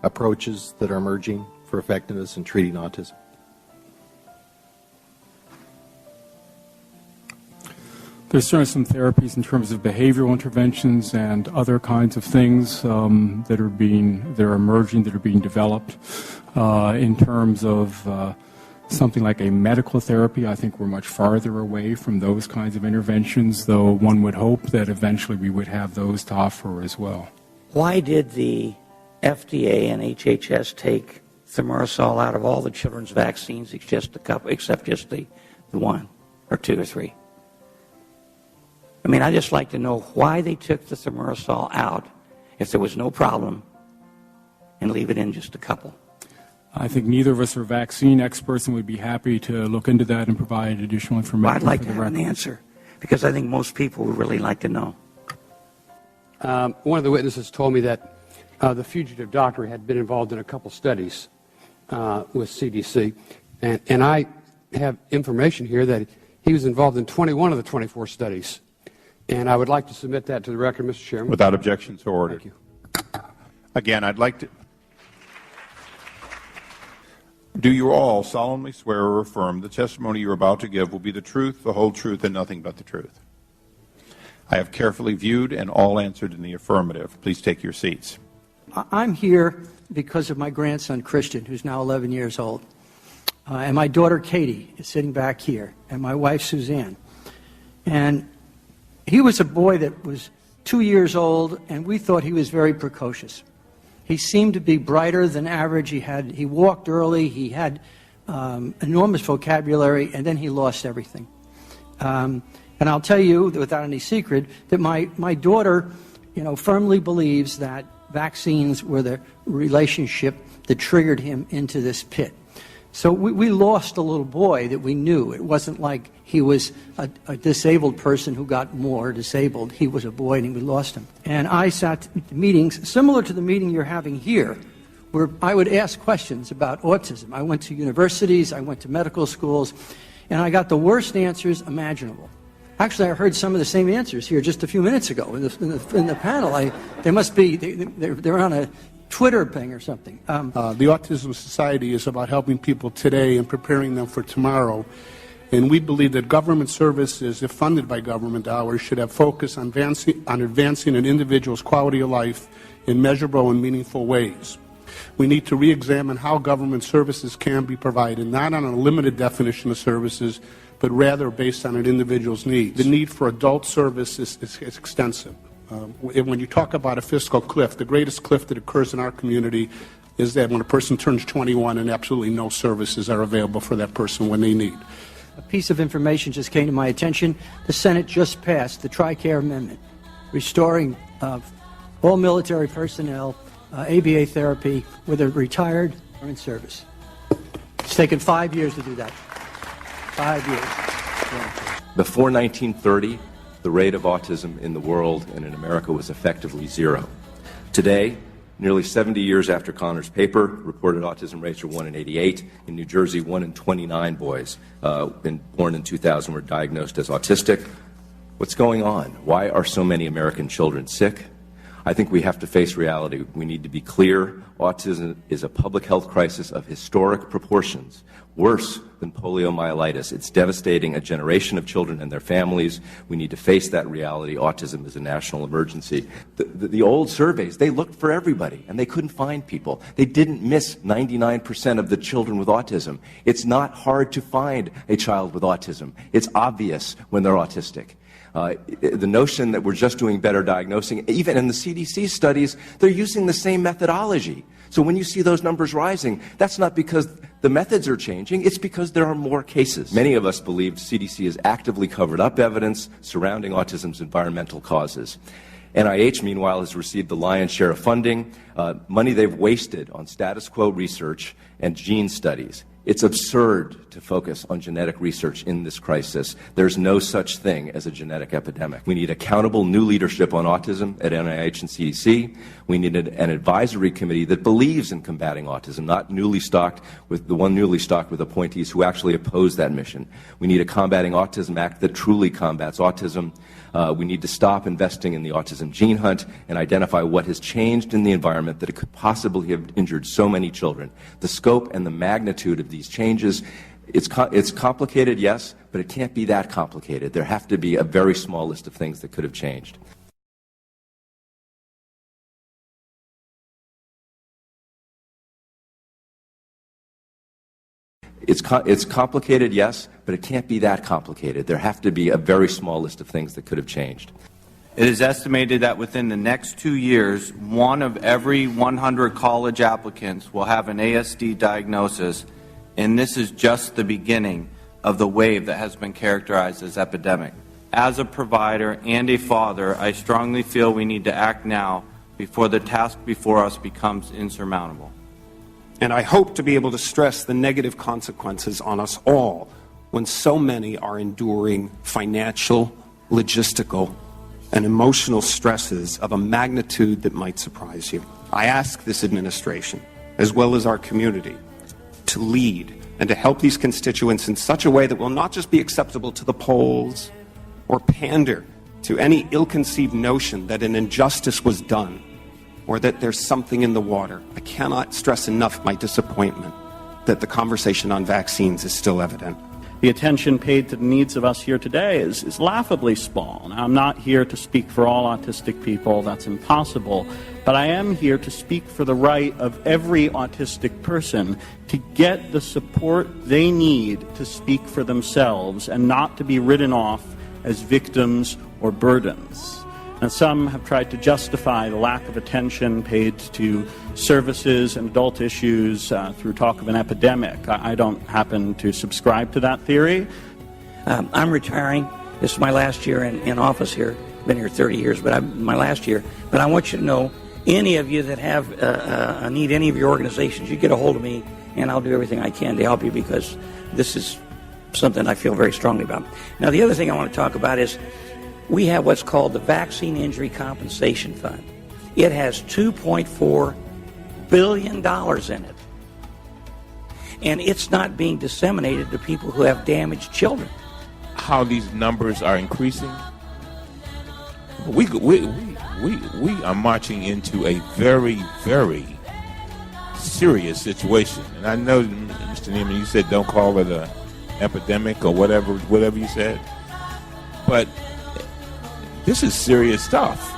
approaches that are emerging for effectiveness in treating autism? There's certainly some therapies in terms of behavioral interventions and other kinds of things that are emerging, that are being developed. In terms of something like a medical therapy, I think we're much farther away from those kinds of interventions, though one would hope that eventually we would have those to offer as well. Why did the FDA and HHS take thimerosal out of all the children's vaccines except just the one or two or three? I mean, I'd just like to know why they took the thimerosal out if there was no problem and leave it in just a couple. I think neither of us are vaccine experts, and we'd be happy to look into that and provide additional information. Well, I'd like to have an answer, because I think most people would really like to know. One of the witnesses told me that the fugitive doctor had been involved in a couple studies with CDC, and I have information here that he was involved in 21 of the 24 studies. And I would like to submit that to the record, Mr. Chairman. Without objection, so ordered. Thank you. Again, I'd like to... Do you all solemnly swear or affirm the testimony you're about to give will be the truth, the whole truth, and nothing but the truth? I have carefully viewed and all answered in the affirmative. Please take your seats. I'm here because of my grandson, Christian, who's now 11 years old. And my daughter, Katie, is sitting back here, and my wife, Suzanne. And he was a boy that was 2 years old, and we thought he was very precocious. He seemed to be brighter than average. He walked early. He had enormous vocabulary, and then he lost everything. And I'll tell you, without any secret, that my daughter, firmly believes that vaccines were the relationship that triggered him into this pit. So we lost a little boy that we knew. It wasn't like he was a disabled person who got more disabled. He was a boy, and we lost him. And I sat at meetings similar to the meeting you're having here, where I would ask questions about autism. I went to universities, I went to medical schools, and I got the worst answers imaginable. Actually, I heard some of the same answers here just a few minutes ago in the panel. They must be they're on a Twitter thing or something. The Autism Society is about helping people today and preparing them for tomorrow. And we believe that government services, if funded by government dollars, should have focus on advancing an individual's quality of life in measurable and meaningful ways. We need to re-examine how government services can be provided, not on a limited definition of services, but rather based on an individual's needs. The need for adult service is extensive. When you talk about a fiscal cliff, the greatest cliff that occurs in our community is that when a person turns 21 and absolutely no services are available for that person when they need. A piece of information just came to my attention. The Senate just passed the TRICARE Amendment, restoring all military personnel ABA therapy, whether retired or in service. It's taken 5 years to do that. 5 years. Yeah. Before 1930, the rate of autism in the world and in America was effectively zero. Today, nearly 70 years after Connor's paper, reported autism rates are 1 in 88. In New Jersey, 1 in 29 boys born in 2000 were diagnosed as autistic. What's going on? Why are so many American children sick? I think we have to face reality. We need to be clear. Autism is a public health crisis of historic proportions, worse than poliomyelitis. It's devastating a generation of children and their families. We need to face that reality. Autism is a national emergency. The old surveys, they looked for everybody, and they couldn't find people. They didn't miss 99% of the children with autism. It's not hard to find a child with autism. It's obvious when they're autistic. The notion that we're just doing better diagnosing, even in the CDC studies, they're using the same methodology. So when you see those numbers rising, that's not because the methods are changing, it's because there are more cases. Many of us believe CDC has actively covered up evidence surrounding autism's environmental causes. NIH, meanwhile, has received the lion's share of funding, money they've wasted on status quo research and gene studies. It's absurd to focus on genetic research in this crisis. There's no such thing as a genetic epidemic. We need accountable new leadership on autism at NIH and CDC. We need an advisory committee that believes in combating autism, not newly stocked with appointees who actually oppose that mission. We need a Combating Autism Act that truly combats autism. We need to stop investing in the autism gene hunt and identify what has changed in the environment that it could possibly have injured so many children. The scope and the magnitude of these changes, it's complicated, yes, but it can't be that complicated. There have to be a very small list of things that could have changed. It's complicated, yes, but it can't be that complicated. There have to be a very small list of things that could have changed. It is estimated that within the next 2 years, 1 of every 100 college applicants will have an ASD diagnosis, and this is just the beginning of the wave that has been characterized as epidemic. As a provider and a father, I strongly feel we need to act now before the task before us becomes insurmountable. And I hope to be able to stress the negative consequences on us all when so many are enduring financial, logistical, and emotional stresses of a magnitude that might surprise you. I ask this administration, as well as our community, to lead and to help these constituents in such a way that will not just be acceptable to the polls or pander to any ill-conceived notion that an injustice was done or that there's something in the water. I cannot stress enough my disappointment that the conversation on vaccines is still evident. The attention paid to the needs of us here today is laughably small. Now, I'm not here to speak for all autistic people. That's impossible. But I am here to speak for the right of every autistic person to get the support they need to speak for themselves and not to be written off as victims or burdens. And some have tried to justify the lack of attention paid to services and adult issues through talk of an epidemic. I don't happen to subscribe to that theory. I'm retiring. This is my last year in office here. Been here 30 years, but my last year. But I want you to know, any of you that have need any of your organizations, you get a hold of me, and I'll do everything I can to help you, because this is something I feel very strongly about. Now, the other thing I want to talk about is we have what's called the Vaccine Injury Compensation Fund. It has $2.4 billion in it. And it's not being disseminated to people who have damaged children. How these numbers are increasing? We are marching into a very, very serious situation. And I know, Mr. Neiman, you said don't call it an epidemic or whatever you said. But this is serious stuff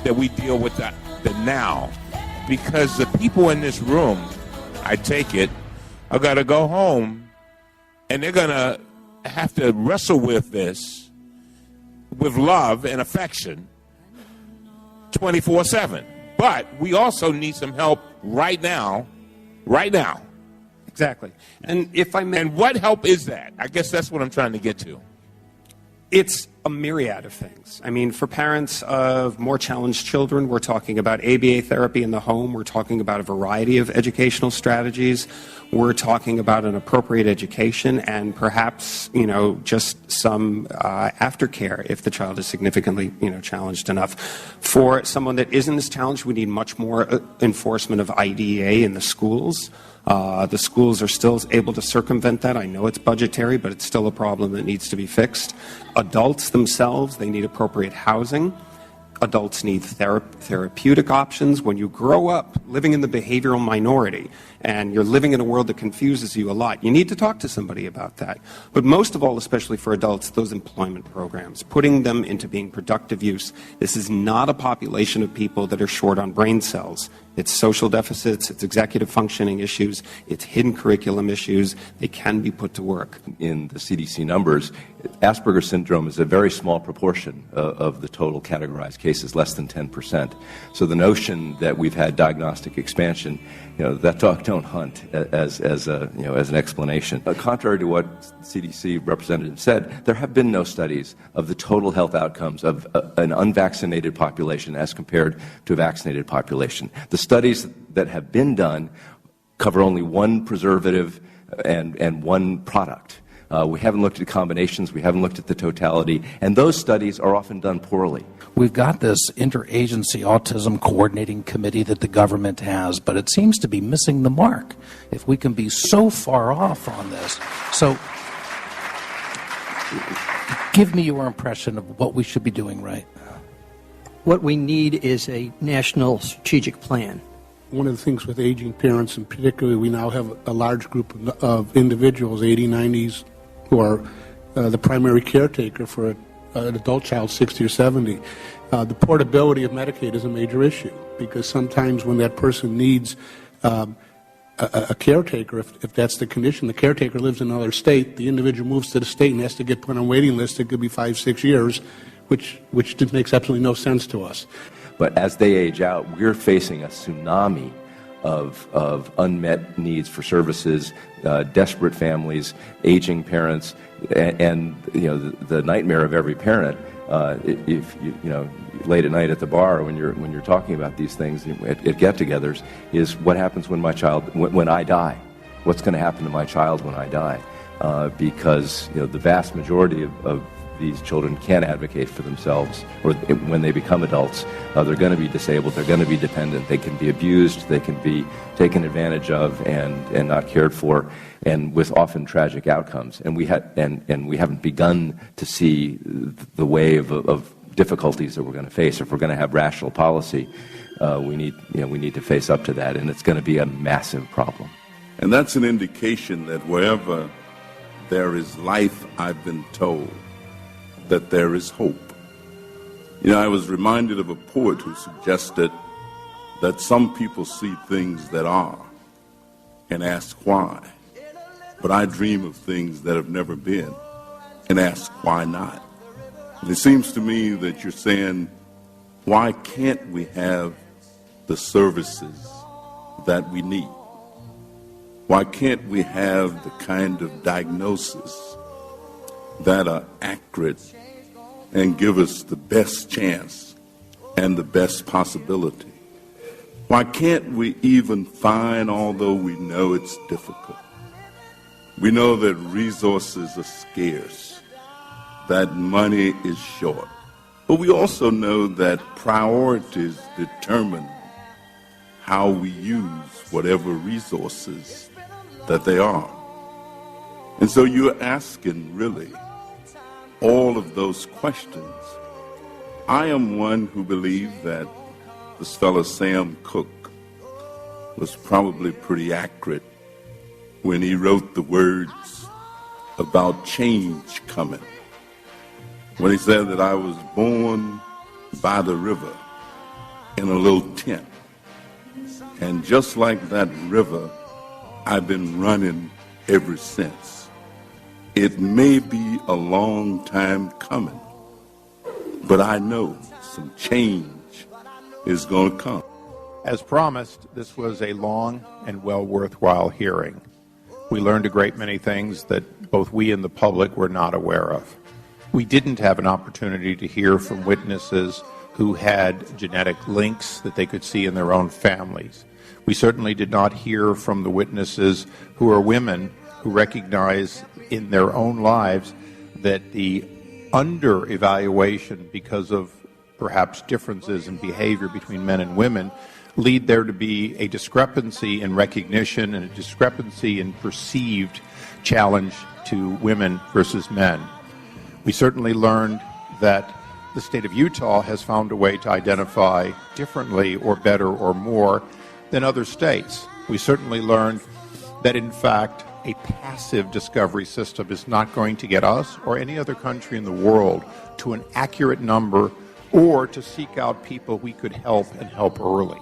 that we deal with the now, because the people in this room, I take it, are going to go home and they're going to have to wrestle with this with love and affection 24/7. But we also need some help right now. Exactly. And if I may, and what help is that? I guess that's what I'm trying to get to. It's a myriad of things. I mean, for parents of more challenged children, we're talking about ABA therapy in the home. We're talking about a variety of educational strategies. We're talking about an appropriate education and perhaps, just some aftercare if the child is significantly, challenged enough. For someone that isn't as challenged, we need much more enforcement of IDEA in the schools. The schools are still able to circumvent that. I know it's budgetary, but it's still a problem that needs to be fixed. Adults themselves, they need appropriate housing. Adults need therapeutic options. When you grow up living in the behavioral minority and you're living in a world that confuses you a lot, you need to talk to somebody about that. But most of all, especially for adults, those employment programs, putting them into being productive use. This is not a population of people that are short on brain cells. It's social deficits, it's executive functioning issues, it's hidden curriculum issues. They can be put to work. In the CDC numbers, Asperger's syndrome is a very small proportion of the total categorized cases, less than 10%. So the notion that we've had diagnostic expansion, that dog don't hunt as an explanation. Contrary to what CDC representative said, there have been no studies of the total health outcomes of an unvaccinated population as compared to a vaccinated population. The studies that have been done cover only one preservative and one product. We haven't looked at combinations, we haven't looked at the totality, and those studies are often done poorly. We've got this interagency autism coordinating committee that the government has, but it seems to be missing the mark if we can be so far off on this. So Give me your impression of what we should be doing right. What we need is a national strategic plan. One of the things with aging parents, and particularly we now have a large group of individuals, 80s, 90s, who are the primary caretaker for an adult child, 60 or 70. The portability of Medicaid is a major issue because sometimes when that person needs a caretaker, if that's the condition, the caretaker lives in another state, the individual moves to the state and has to get put on a waiting list. It could be 5-6 years, which just makes absolutely no sense to us. But as they age out, we're facing a tsunami of unmet needs for services, desperate families, aging parents, and the nightmare of every parent. If late at night at the bar when you're talking about these things at get-togethers, is what happens when I die? What's going to happen to my child when I die? Because the vast majority of these children can't advocate for themselves, or when they become adults, they're going to be disabled, they're going to be dependent, they can be abused, they can be taken advantage of and not cared for, and with often tragic outcomes. And we haven't begun to see the wave of difficulties that we're going to face. If we're going to have rational policy, we need to face up to that, and it's going to be a massive problem. And that's an indication that wherever there is life, I've been told, that there is hope. I was reminded of a poet who suggested that some people see things that are and ask why. But I dream of things that have never been and ask why not. And it seems to me that you're saying, why can't we have the services that we need? Why can't we have the kind of diagnosis that are accurate and give us the best chance and the best possibility? Why can't we even find, although we know it's difficult, we know that resources are scarce, that money is short, but we also know that priorities determine how we use whatever resources that they are. And so you're asking, really, all of those questions. I am one who believes that this fellow Sam Cooke was probably pretty accurate when he wrote the words about change coming. When he said that I was born by the river in a little tent. And just like that river, I've been running ever since. It may be a long time coming, but I know some change is going to come. As promised, this was a long and well worthwhile hearing. We learned a great many things that both we and the public were not aware of. We didn't have an opportunity to hear from witnesses who had genetic links that they could see in their own families. We certainly did not hear from the witnesses who are women who recognize in their own lives that the under-evaluation because of perhaps differences in behavior between men and women lead there to be a discrepancy in recognition and a discrepancy in perceived challenge to women versus men. We certainly learned that the state of Utah has found a way to identify differently or better or more than other states. We certainly learned that, in fact, a passive discovery system is not going to get us or any other country in the world to an accurate number or to seek out people we could help and help early.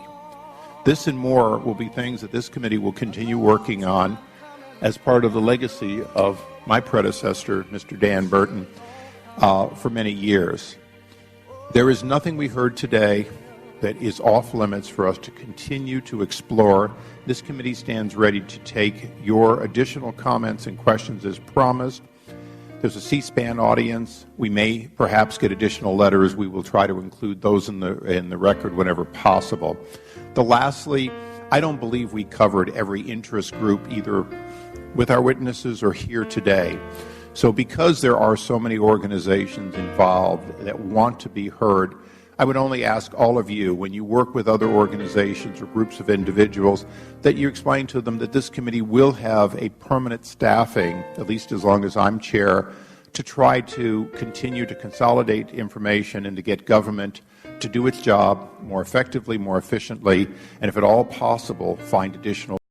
This and more will be things that this committee will continue working on as part of the legacy of my predecessor, Mr. Dan Burton, for many years. There is nothing we heard today that is off limits for us to continue to explore. This committee stands ready to take your additional comments and questions as promised. There's a C-SPAN audience. We may perhaps get additional letters. We will try to include those in the record whenever possible. Lastly, I don't believe we covered every interest group either with our witnesses or here today. So because there are so many organizations involved that want to be heard, I would only ask all of you, when you work with other organizations or groups of individuals, that you explain to them that this committee will have a permanent staffing, at least as long as I'm chair, to try to continue to consolidate information and to get government to do its job more effectively, more efficiently, and if at all possible, find additional